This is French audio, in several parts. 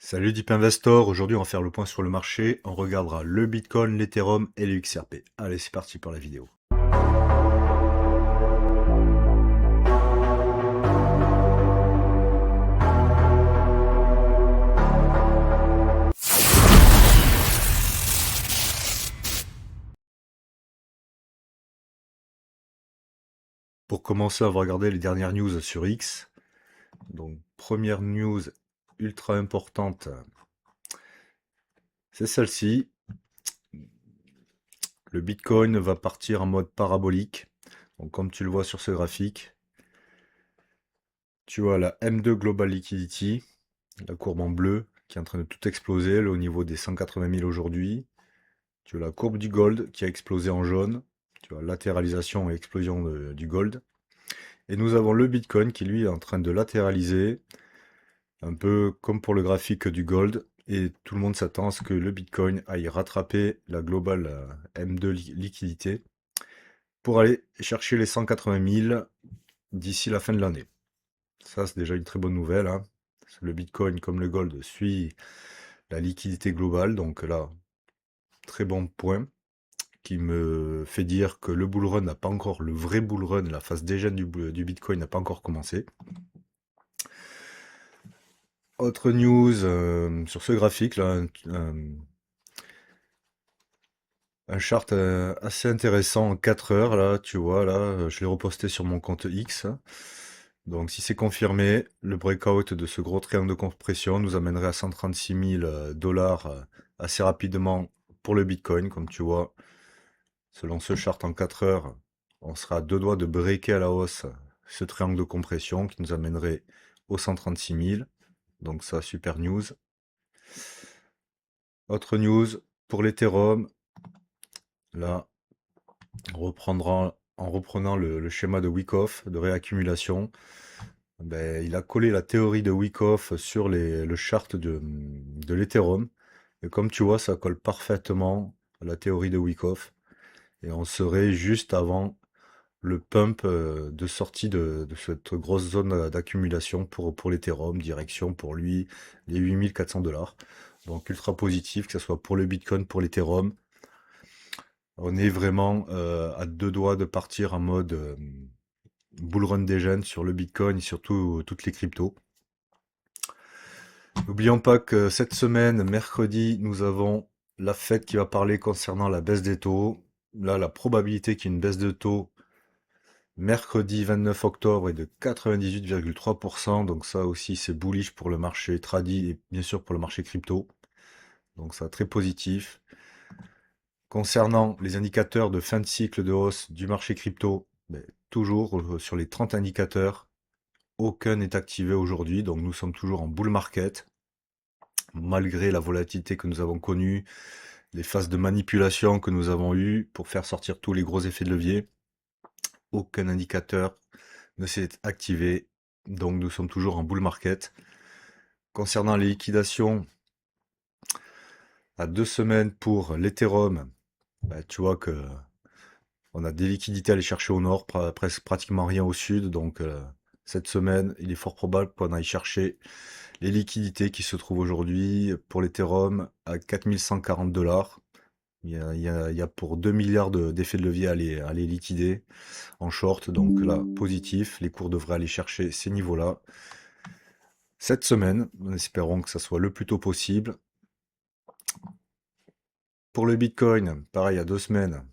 Salut Deep Investor, aujourd'hui on va faire le point sur le marché, on regardera le Bitcoin, l'Ethereum et le XRP. Allez c'est parti pour la vidéo. Pour commencer on va regarder les dernières news sur X. Donc première news ultra importante, c'est celle-ci. Le Bitcoin va partir en mode parabolique. Donc comme tu le vois sur ce graphique, tu vois la M2 Global Liquidity, la courbe en bleu, qui est en train de tout exploser, là, au niveau des 180 000 aujourd'hui. Tu as la courbe du gold qui a explosé en jaune. Tu vois, latéralisation et explosion du gold. Et nous avons le Bitcoin qui lui est en train de latéraliser, un peu comme pour le graphique du gold. Et tout le monde s'attend à ce que le Bitcoin aille rattraper la globale M2 liquidité pour aller chercher les 180 000 d'ici la fin de l'année. Ça, c'est déjà une très bonne nouvelle, hein. Le Bitcoin, comme le gold, suit la liquidité globale. Donc là, très bon point, qui me fait dire que le bull run n'a pas encore, le vrai bull run, la phase dégène du Bitcoin n'a pas encore commencé. Autre news sur ce graphique là, un chart assez intéressant en 4 heures là, tu vois là, je l'ai reposté sur mon compte X. Donc si c'est confirmé, le breakout de ce gros triangle de compression nous amènerait à 136 000 dollars assez rapidement pour le Bitcoin, comme tu vois. Selon ce chart en 4 heures, on sera à deux doigts de breaker à la hausse ce triangle de compression qui nous amènerait aux 136 000. Donc ça, super news. Autre news pour l'Ethereum. Là, en reprenant le schéma de Wyckoff de réaccumulation, ben, il a collé la théorie de Wyckoff sur le chart de l'Ethereum. Et comme tu vois, ça colle parfaitement à la théorie de Wyckoff. Et on serait juste avant le pump de sortie de cette grosse zone d'accumulation pour l'Ethereum, direction pour lui les 8400 dollars. Donc ultra positif, que ce soit pour le Bitcoin, pour l'Ethereum. On est vraiment à deux doigts de partir en mode bull run des jeunes sur le Bitcoin et surtout toutes les cryptos. N'oublions pas que cette semaine, mercredi, nous avons la Fed qui va parler concernant la baisse des taux. Là, la probabilité qu'il y ait une baisse de taux mercredi 29 octobre est de 98,3%. Donc ça aussi, c'est bullish pour le marché tradi et bien sûr pour le marché crypto. Donc ça, très positif. Concernant les indicateurs de fin de cycle de hausse du marché crypto, ben, toujours sur les 30 indicateurs, aucun n'est activé aujourd'hui. Donc nous sommes toujours en bull market, malgré la volatilité que nous avons connue, les phases de manipulation que nous avons eues pour faire sortir tous les gros effets de levier. Aucun indicateur ne s'est activé. Donc nous sommes toujours en bull market. Concernant les liquidations, à 2 semaines pour l'Ethereum, ben, tu vois que on a des liquidités à aller chercher au nord, presque pratiquement rien au sud. Donc cette semaine, il est fort probable qu'on aille chercher les liquidités qui se trouvent aujourd'hui pour l'Ethereum à 4140 dollars. Il y a pour 2 milliards d'effets de levier à les liquider en short. Donc là, positif, les cours devraient aller chercher ces niveaux-là cette semaine. Espérons que ça soit le plus tôt possible. Pour le Bitcoin, pareil, à 2 semaines,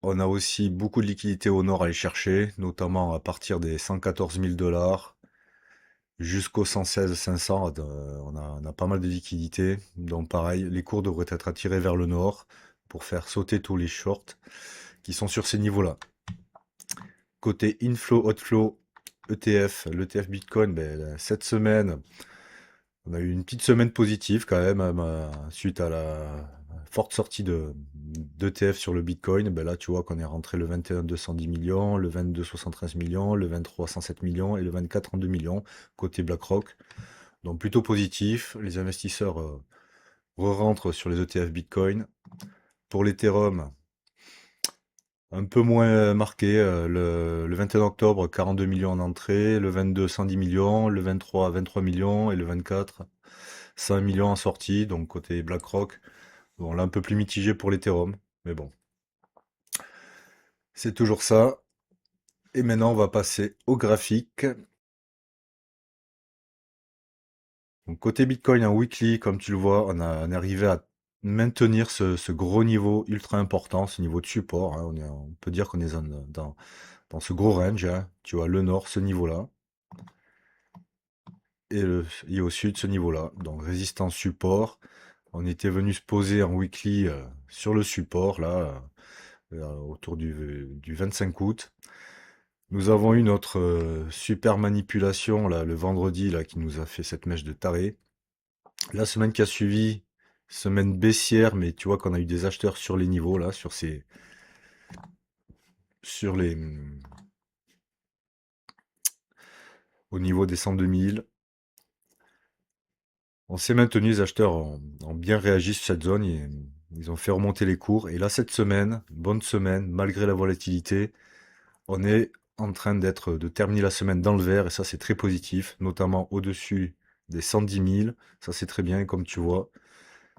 on a aussi beaucoup de liquidités au nord à aller chercher, notamment à partir des 114 000 dollars jusqu'aux 116 500. On a pas mal de liquidités. Donc pareil, les cours devraient être attirés vers le nord pour faire sauter tous les shorts qui sont sur ces niveaux-là. Côté inflow, outflow, ETF, l'ETF Bitcoin, ben, cette semaine, on a eu une petite semaine positive quand même, suite à la forte sortie d'ETF sur le Bitcoin. Ben là, tu vois qu'on est rentré le 21 210 millions, le 22 73 millions, le 23 107 millions et le 24 32 millions côté BlackRock. Donc plutôt positif. Les investisseurs re-rentrent sur les ETF Bitcoin. Pour l'Ethereum, Un peu moins marqué. Le 21 octobre, 42 millions en entrée. Le 22, 110 millions. Le 23, 23 millions. Et le 24, 5 millions en sortie. Donc côté BlackRock, bon, là un peu plus mitigé pour l'Ethereum. Mais bon, c'est toujours ça. Et maintenant, on va passer au graphique. Donc, côté Bitcoin en weekly, comme tu le vois, on est arrivé à maintenir ce gros niveau ultra important, ce niveau de support, hein. On peut dire qu'on est dans ce gros range, hein. Tu vois, le nord, ce niveau-là, et au sud, ce niveau-là. Donc résistance support. On était venu se poser en weekly sur le support, là, autour du 25 août. Nous avons eu notre super manipulation là, le vendredi là, qui nous a fait cette mèche de taré. La semaine qui a suivi, semaine baissière, mais tu vois qu'on a eu des acheteurs sur les niveaux là, sur les, au niveau des 102 000. On s'est maintenu, les acheteurs ont bien réagi sur cette zone, ils ont fait remonter les cours. Et là, cette semaine, bonne semaine, malgré la volatilité, on est en train de terminer la semaine dans le vert, et ça c'est très positif, notamment au-dessus des 110 000. Ça c'est très bien, et comme tu vois,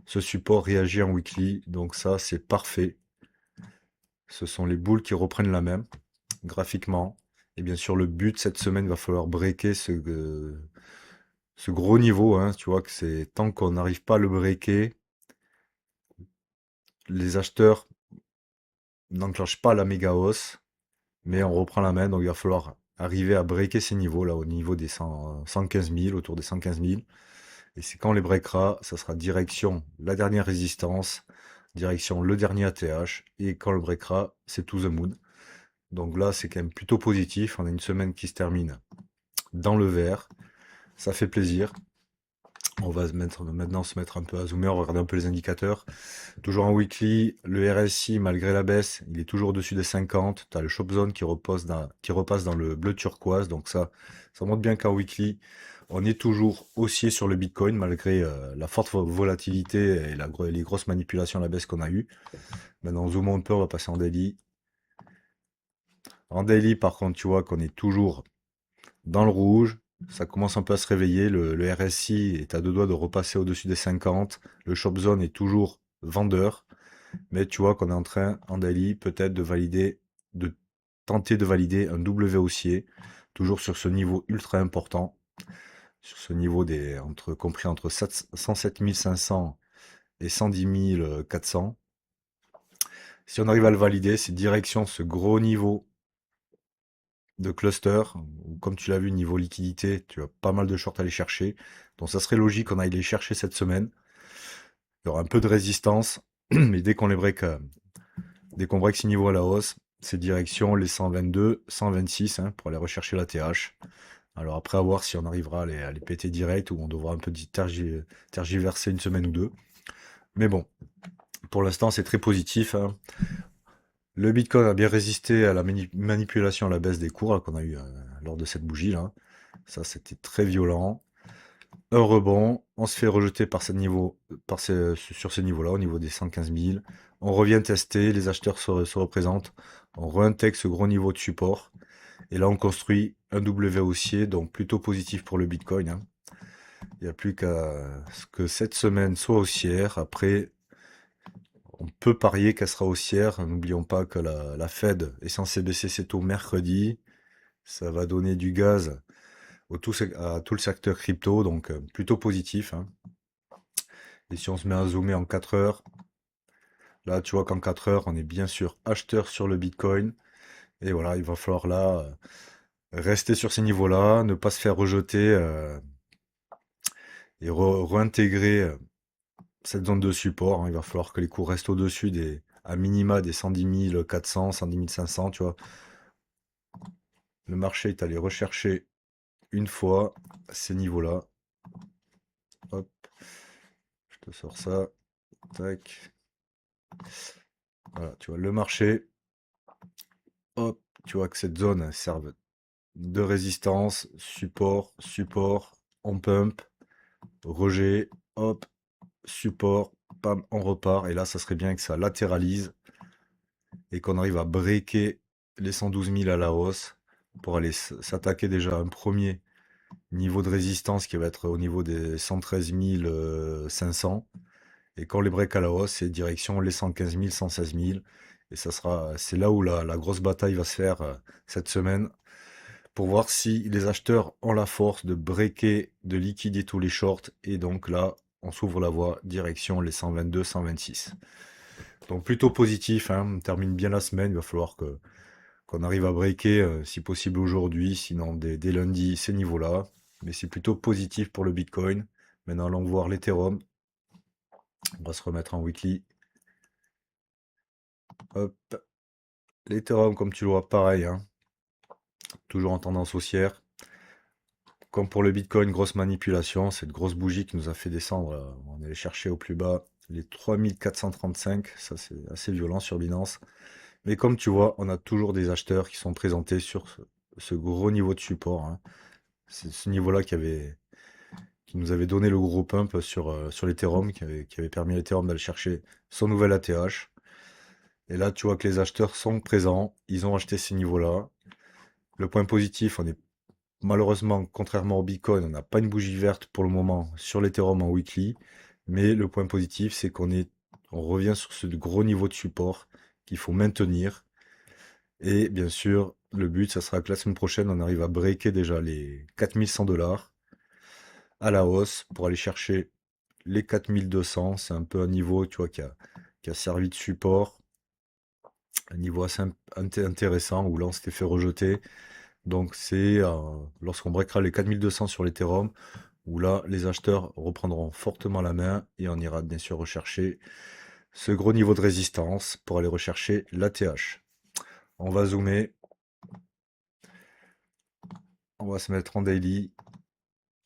ce support réagit en weekly, donc ça c'est parfait. Ce sont les boules qui reprennent la même, graphiquement. Et bien sûr, le but cette semaine, il va falloir breaker ce gros niveau, hein. Tu vois que c'est tant qu'on n'arrive pas à le breaker, les acheteurs n'enclenchent pas la méga hausse, mais on reprend la main, donc il va falloir arriver à breaker ces niveaux là au niveau des 115 000, autour des 115 000. Et c'est quand on les breakera, ça sera direction la dernière résistance, direction le dernier ATH, et quand on le breakera, c'est to the moon. Donc là, c'est quand même plutôt positif. On a une semaine qui se termine dans le vert. Ça fait plaisir. On va maintenant se mettre un peu à zoomer, regarder un peu les indicateurs. Toujours en weekly, le RSI, malgré la baisse, il est toujours au-dessus des 50. Tu as le Shop Zone qui repasse dans le bleu turquoise. Donc ça montre bien qu'en weekly, on est toujours haussier sur le Bitcoin, malgré la forte volatilité et les grosses manipulations à la baisse qu'on a eues. Maintenant, on zoome un peu, on va passer en daily. En daily, par contre, tu vois qu'on est toujours dans le rouge. Ça commence un peu à se réveiller. Le RSI est à deux doigts de repasser au-dessus des 50. Le Shop Zone est toujours vendeur. Mais tu vois qu'on est en train, en daily, peut-être de tenter de valider un W haussier. Toujours sur ce niveau ultra important. Sur ce niveau compris entre 107 500 et 110 400. Si on arrive à le valider, c'est direction ce gros niveau de cluster, ou comme tu l'as vu, niveau liquidité, tu as pas mal de shorts à aller chercher. Donc ça serait logique qu'on aille les chercher cette semaine. Il y aura un peu de résistance, mais dès qu'on break ces niveaux à la hausse, c'est direction les 122, 126 hein, pour aller rechercher la TH. Alors après, à voir si on arrivera à les péter direct ou on devra un peu tergiverser une semaine ou deux. Mais bon, pour l'instant, c'est très positif, hein. Le Bitcoin a bien résisté à la manipulation à la baisse des cours qu'on a eu lors de cette bougie là. Ça, c'était très violent. Un rebond, on se fait rejeter sur ce niveau-là, au niveau des 115 000. On revient tester, les acheteurs se représentent, on réintègre ce gros niveau de support. Et là, on construit un W haussier, donc plutôt positif pour le Bitcoin, hein. Il n'y a plus qu'à ce que cette semaine soit haussière. Après, on peut parier qu'elle sera haussière. N'oublions pas que la Fed est censée baisser ses taux mercredi. Ça va donner du gaz à tout le secteur crypto, donc plutôt positif, hein. Et si on se met à zoomer en 4 heures, là tu vois qu'en 4 heures, on est bien sûr acheteur sur le Bitcoin. Et voilà, il va falloir là rester sur ces niveaux-là, ne pas se faire rejeter et réintégrer cette zone de support, hein. Il va falloir que les cours restent au-dessus à minima des 110 400, 110 500, tu vois. Le marché est allé rechercher une fois ces niveaux-là. Hop, je te sors ça. Tac. Voilà, tu vois, le marché, hop, tu vois que cette zone serve de résistance, support, support, on pump, rejet, hop, support, pam, on repart. Et là, ça serait bien que ça latéralise et qu'on arrive à breaker les 112 000 à la hausse pour aller s'attaquer déjà à un premier niveau de résistance qui va être au niveau des 113 500. Et quand les breaks à la hausse, c'est direction les 115 000, 116 000. Et c'est là où la grosse bataille va se faire cette semaine pour voir si les acheteurs ont la force de breaker, de liquider tous les shorts. Et donc là, on s'ouvre la voie direction les 122, 126. Donc plutôt positif, hein, on termine bien la semaine. Il va falloir qu'on arrive à breaker, si possible aujourd'hui, sinon dès lundi, ces niveaux-là. Mais c'est plutôt positif pour le Bitcoin. Maintenant, allons voir l'Ethereum. On va se remettre en weekly. Hop. L'Ethereum, comme tu le vois, pareil, hein, toujours en tendance haussière. Comme pour le Bitcoin, grosse manipulation, cette grosse bougie qui nous a fait descendre, on est allé chercher au plus bas les 3435, ça c'est assez violent sur Binance. Mais comme tu vois, on a toujours des acheteurs qui sont présentés sur ce gros niveau de support, hein. C'est ce niveau-là qui nous avait donné le gros pump sur l'Ethereum, qui avait permis à l'Ethereum d'aller chercher son nouvel ATH. Et là, tu vois que les acheteurs sont présents, ils ont acheté ces niveaux-là. Le point positif, on est malheureusement, contrairement au Bitcoin, on n'a pas une bougie verte pour le moment sur l'Ethereum en weekly. Mais le point positif, c'est on revient sur ce gros niveau de support qu'il faut maintenir. Et bien sûr, le but, ça sera que la semaine prochaine, on arrive à breaker déjà les 4100 $ à la hausse pour aller chercher les 4200. C'est un peu un niveau, tu vois, qui a servi de support. Un niveau assez intéressant où là, on s'était fait rejeter. Donc, c'est lorsqu'on breakera les 4200 sur l'Ethereum, où là, les acheteurs reprendront fortement la main et on ira bien sûr rechercher ce gros niveau de résistance pour aller rechercher l'ATH. On va zoomer, on va se mettre en daily.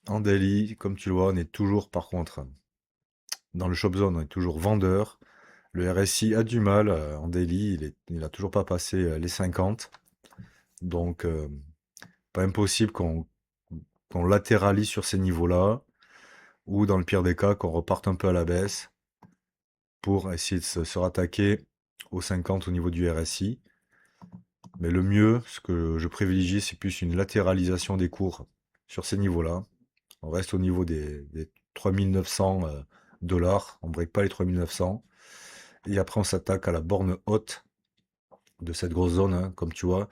En daily, comme tu le vois, on est toujours par contre dans le shop zone, on est toujours vendeur. Le RSI a du mal en daily, il a toujours pas passé les 50. Donc, pas impossible qu'on latéralise sur ces niveaux-là, ou dans le pire des cas, qu'on reparte un peu à la baisse pour essayer de se rattaquer aux 50 au niveau du RSI. Mais le mieux, ce que je privilégie, c'est plus une latéralisation des cours sur ces niveaux-là. On reste au niveau des 3900 $, on ne break pas les 3900. Et après, on s'attaque à la borne haute de cette grosse zone, hein, comme tu vois,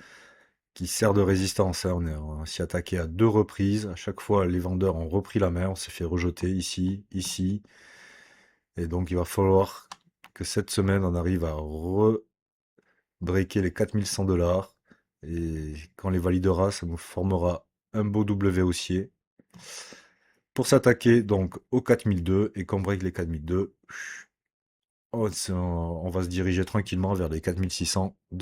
qui sert de résistance, hein. On s'y attaqué à 2 reprises. À chaque fois, les vendeurs ont repris la main. On s'est fait rejeter ici, ici. Et donc, il va falloir que cette semaine, on arrive à breaker les 4100 $. Et quand on les validera, ça nous formera un beau W haussier pour s'attaquer donc aux 4002. Et quand on break les 4002, on va se diriger tranquillement vers les 4600 $.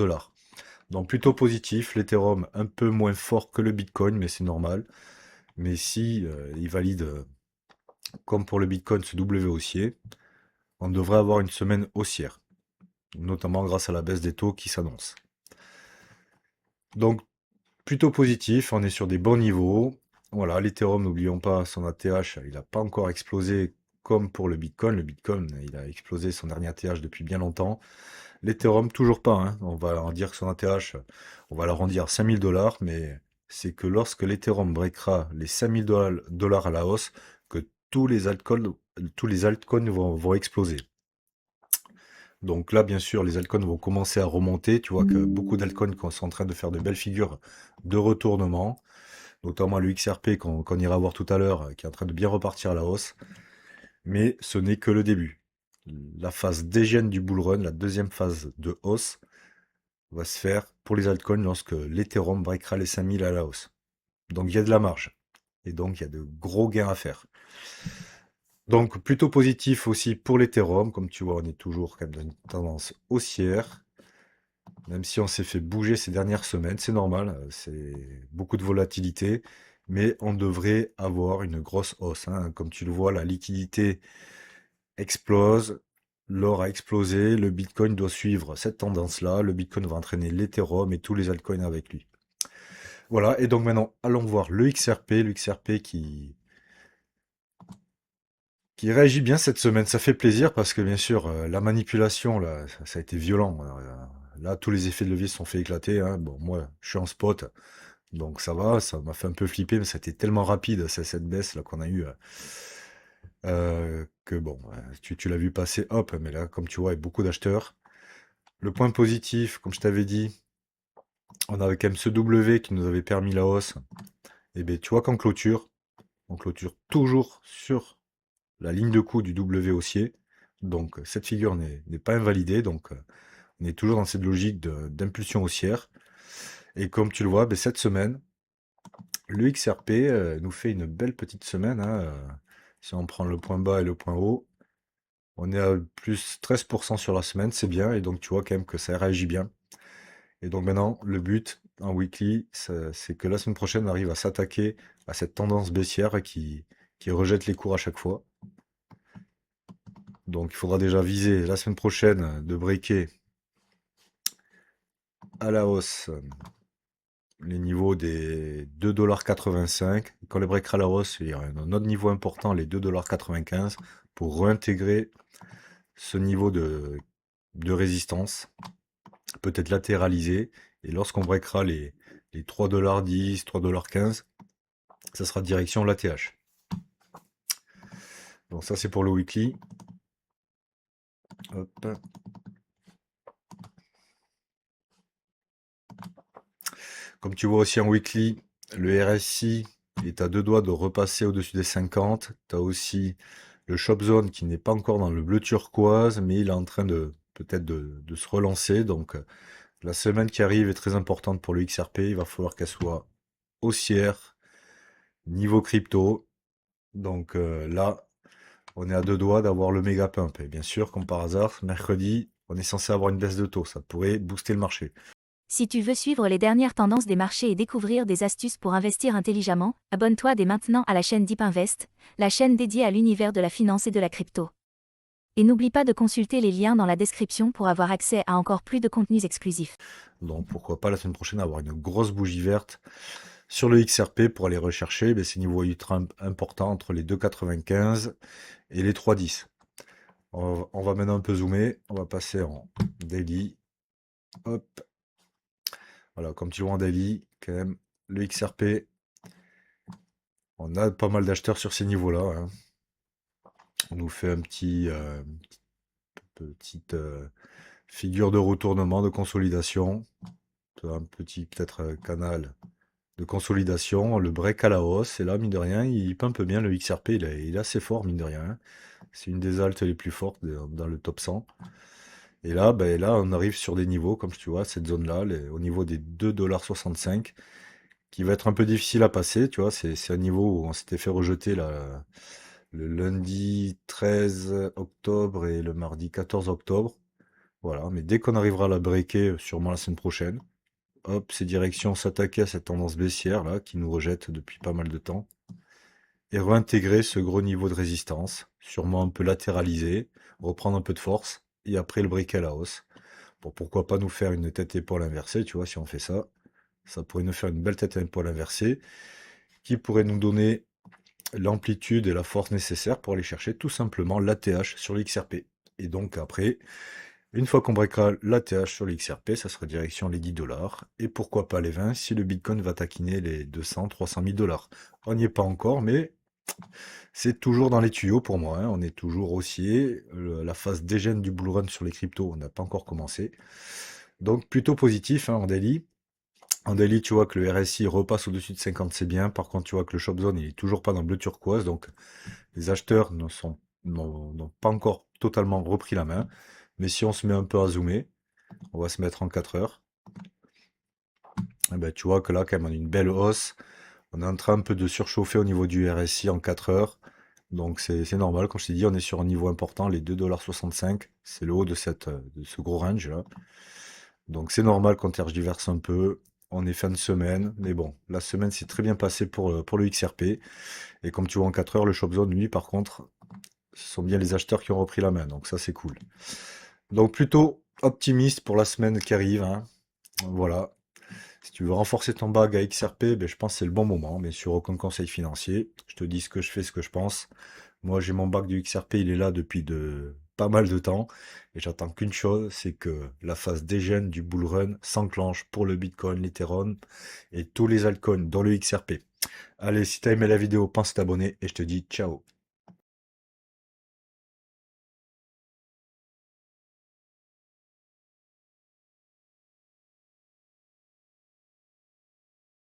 Donc plutôt positif, l'Ethereum un peu moins fort que le Bitcoin, mais c'est normal. Mais si il valide, comme pour le Bitcoin, ce W haussier, on devrait avoir une semaine haussière, notamment grâce à la baisse des taux qui s'annonce. Donc plutôt positif, on est sur des bons niveaux. Voilà, l'Ethereum, n'oublions pas, son ATH, il n'a pas encore explosé comme pour le Bitcoin. Le Bitcoin, il a explosé son dernier ATH depuis bien longtemps. L'Ethereum, toujours pas, hein. On va en dire que son ATH, on va l'arrondir à 5000 $, mais c'est que lorsque l'Ethereum breakera les 5000 $ à la hausse, que tous les altcoins vont exploser. Donc là, bien sûr, les altcoins vont commencer à remonter. Tu vois que beaucoup d'altcoins sont en train de faire de belles figures de retournement, notamment le XRP qu'on ira voir tout à l'heure, qui est en train de bien repartir à la hausse. Mais ce n'est que le début. La phase dégène du bull run, la deuxième phase de hausse, va se faire pour les altcoins lorsque l'Ethereum breakera les 5000 à la hausse. Donc il y a de la marge. Et donc il y a de gros gains à faire. Donc plutôt positif aussi pour l'Ethereum. Comme tu vois, on est toujours quand même dans une tendance haussière. Même si on s'est fait bouger ces dernières semaines, c'est normal, c'est beaucoup de volatilité, mais on devrait avoir une grosse hausse, hein. Comme tu le vois, la liquidité explose, l'or a explosé, le Bitcoin doit suivre cette tendance-là, le Bitcoin va entraîner l'Ethereum et tous les altcoins avec lui. Voilà, et donc maintenant, allons voir le XRP qui réagit bien cette semaine. Ça fait plaisir parce que bien sûr, la manipulation, là, ça a été violent. là, tous les effets de levier se sont fait éclater, hein. Bon, moi, je suis en spot, donc ça va, ça m'a fait un peu flipper, mais ça a été tellement rapide, cette baisse là qu'on a eu, que bon, tu l'as vu passer, hop, mais là, comme tu vois, il y a beaucoup d'acheteurs. Le point positif, comme je t'avais dit, on avait quand même ce W qui nous avait permis la hausse. Et bien, tu vois qu'en clôture, on clôture toujours sur la ligne de coup du W haussier. Donc, cette figure n'est pas invalidée. Donc, on est toujours dans cette logique d'impulsion haussière. Et comme tu le vois, ben, cette semaine, le XRP nous fait une belle petite semaine, hein. Si on prend le point bas et le point haut, on est à plus 13% sur la semaine, c'est bien. Et donc, tu vois quand même que ça réagit bien. Et donc maintenant, le but en weekly, c'est que la semaine prochaine, on arrive à s'attaquer à cette tendance baissière qui rejette les cours à chaque fois. Donc il faudra déjà viser la semaine prochaine de breaker à la hausse les niveaux des 2,85 $. Quand les breakera à la hausse, il y aura un autre niveau important, les 2,95 $, pour réintégrer ce niveau de résistance, peut-être latéralisé. Et lorsqu'on breakera les 3,10 $, 3,15 $, ça sera direction l'ATH. Donc ça c'est pour le weekly. Hop. Comme tu vois aussi en weekly, le RSI est à deux doigts de repasser au-dessus des 50. Tu as aussi le Shop Zone qui n'est pas encore dans le bleu turquoise, mais il est en train de peut-être de se relancer. Donc la semaine qui arrive est très importante pour le XRP. Il va falloir qu'elle soit haussière, niveau crypto. Donc là, on est à deux doigts d'avoir le méga pump. Et bien sûr, comme par hasard, mercredi, on est censé avoir une baisse de taux. Ça pourrait booster le marché. Si tu veux suivre les dernières tendances des marchés et découvrir des astuces pour investir intelligemment, abonne-toi dès maintenant à la chaîne Deep Invest, la chaîne dédiée à l'univers de la finance et de la crypto. Et n'oublie pas de consulter les liens dans la description pour avoir accès à encore plus de contenus exclusifs. Donc pourquoi pas la semaine prochaine avoir une grosse bougie verte sur le XRP pour aller rechercher ces niveaux ultra importants entre les 2,95 et les 3,10. On va maintenant un peu zoomer, on va passer en daily. Hop. Voilà, comme tu le vois en daily, quand même, le XRP, on a pas mal d'acheteurs sur ces niveaux-là, hein. On nous fait petite figure de retournement, de consolidation. Un petit peut-être canal de consolidation, le break à la hausse, et là, mine de rien, il pumpe bien le XRP, il est assez fort, mine de rien, hein. C'est une des altes les plus fortes dans le top 100. Et là, ben là, on arrive sur des niveaux, comme tu vois, cette zone-là, au niveau des 2,65 $, qui va être un peu difficile à passer, tu vois, c'est un niveau où on s'était fait rejeter là, le lundi 13 octobre et le mardi 14 octobre. Voilà, mais dès qu'on arrivera à la breaker, sûrement la semaine prochaine, hop, c'est direction s'attaquer à cette tendance baissière là, qui nous rejette depuis pas mal de temps, et réintégrer ce gros niveau de résistance, sûrement un peu latéralisé, reprendre un peu de force, et après le briquet à la hausse. Bon, pourquoi pas nous faire une tête-épaule inversée, tu vois, si on fait ça, ça pourrait nous faire une belle tête-épaule inversée, qui pourrait nous donner l'amplitude et la force nécessaires pour aller chercher tout simplement l'ATH sur l'XRP. Et donc après, une fois qu'on breakera l'ATH sur l'XRP, ça sera direction les 10 $. Et pourquoi pas les 20 si le Bitcoin va taquiner les 200, 300 000 $. On n'y est pas encore, mais c'est toujours dans les tuyaux pour moi, hein. On est toujours haussier. La phase dégène du bull run sur les cryptos, on n'a pas encore commencé. Donc plutôt positif, hein, en daily. En daily, tu vois que le RSI repasse au-dessus de 50, c'est bien. Par contre, tu vois que le Shop Zone, il est toujours pas dans le bleu turquoise. Donc les acheteurs n'ont pas encore totalement repris la main. Mais si on se met un peu à zoomer, on va se mettre en 4 heures. Eh ben, tu vois que là, quand même, on a une belle hausse. On est en train un peu de surchauffer au niveau du RSI en 4 heures. Donc c'est normal, comme je t'ai dit, on est sur un niveau important, les 2,65 $. C'est le haut de ce gros range là. Donc c'est normal qu'on tergiverse un peu. On est fin de semaine, mais bon, la semaine s'est très bien passée pour le XRP. Et comme tu vois en 4 heures, le Shop Zone, lui, par contre, ce sont bien les acheteurs qui ont repris la main. Donc ça, c'est cool. Donc plutôt optimiste pour la semaine qui arrive, hein. Voilà. Si tu veux renforcer ton bag à XRP, ben, je pense que c'est le bon moment. Mais sur aucun conseil financier, je te dis ce que je fais, ce que je pense. Moi, j'ai mon bag du XRP, il est là depuis pas mal de temps et j'attends qu'une chose, c'est que la phase dégène du bull run s'enclenche pour le Bitcoin, l'Ethereum et tous les altcoins, dont le XRP. Allez, si t'as aimé la vidéo, pense à t'abonner et je te dis ciao.